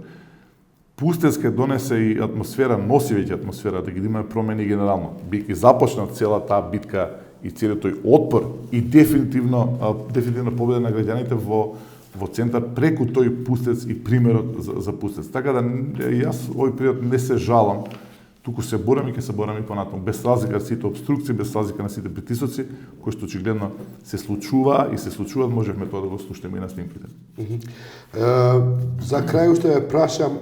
Пустец ке донесе и атмосфера, носи веќе атмосфера, да ги имаме промени генерално. Бидејќи започна цела таа битка и целиот тој отпор и дефинитивно победа на граѓаните во Центар преку тој пустец и примерот за пустец. Така да јас овој период не се жалам, туку се борам и ќе се борам и понатаму, без разлика сите обструкции, без разлика на сите притисоци кои што очигледно се случуваат, можевме тоа да го слушнеме и на снимките. За крај уште ја прашам,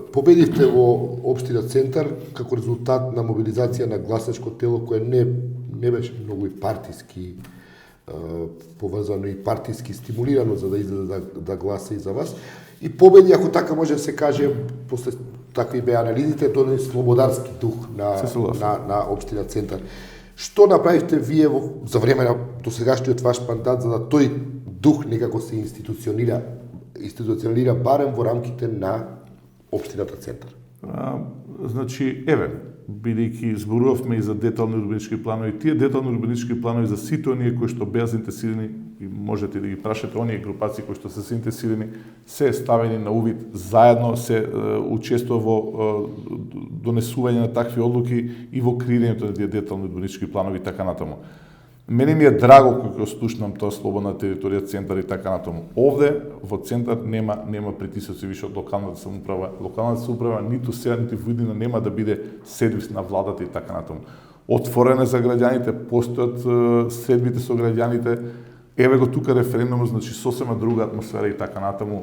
победивте во општина Центар како резултат на мобилизација на гласачко тело кое не беше многу и партиски поврзано и партиски стимулирано за да излезе да гласа и за вас. И победи, ако така може да се каже, после такви беа анализите, тоа е слободарски дух на општина Центар. Што направивте вие за време на досегашниот ваш мандат за да тој дух некако се институционалира барем во рамките на општината Центар? Значи, бидејќи зборувавме и за детални урбанистички планови, тие детални урбанистички планови за сите оние кои што беа заинтересирани и можете да ги прашате оние групации кои што се заинтересирани, се ставени на увид, заедно се учествува во донесување на такви одлуки и во креирањето на детални урбанистички планови и така натаму. Мене ми е драго кога слушнам тоа слободна територија, центар и така натаму. Овде во центар нема притисоци више од локалната самоуправа. Локалната самоуправа ниту сега ниту во иднина нема да биде сервис на владата и така натаму. Отворена за граѓаните, постојат средбите со граѓаните. Еве го тука референдумот, значи сосема друга атмосфера и така натаму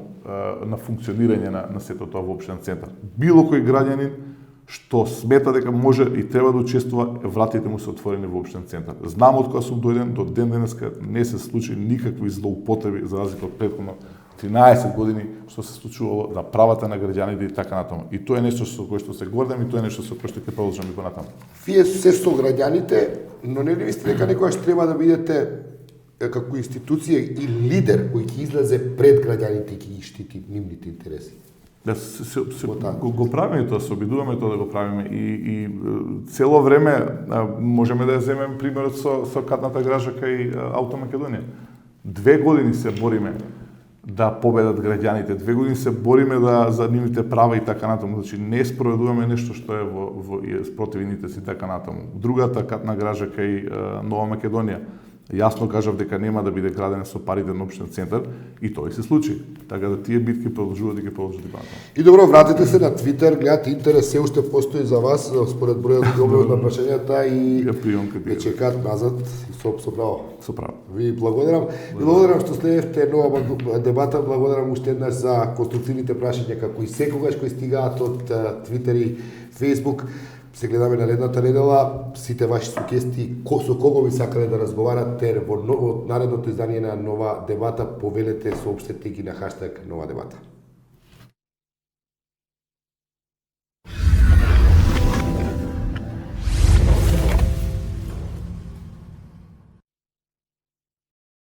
на функционирање на сето тоа во општинен центар. Било кој граѓанин што смета дека може и треба да учествува, вратите му се отворени во општинен центар. Знам од кога сум дојден до ден денеска не се случи никакви злоупотреби за разлика од претходно 13 години што се случувало на правата на граѓаните и така натаму. И тоа е нешто со кое што се гордам и тоа е нешто со кое што ќе продолжам и понатаму. Вие се со граѓаните, но не ли мислите дека некогаш треба да бидете како институција и лидер кој ќе излезе пред граѓаните и ќе ги штити нивните интереси? Да го правиме тоа, се обидуваме тоа да го правиме и цело време можеме да ја земеме примерот со катната гража кај Автомакедонија. 2 години се бориме да победат граѓаните, 2 години се бориме за нивните права и така натаму. Значи не спроведуваме нешто што е во спротивните си така натаму. Другата катна гража кај Нова Македонија јасно кажав дека нема да биде градена со парите на општинен центар и тоа и се случи. Така да тие битки продолжуваат и ќе продолжат и понатаму. И добро, вратете се на Твитер, гледате интерес се уште постои за вас според бројот и обемот на прашањата и ве чекаат назад и со право. Со право. Ви благодарам. Ви благодарам што следевте нова дебата, благодарам уште еднаш за конструктивните прашања како и секогаш кои стигаат од Твитер и Фејсбук. Се гледаме наредната недела, сите ваши сугестии, со кого би сакале да разговарате во наредното издание на Нова дебата, повелете, соопштете ги на хаштаг Нова дебата.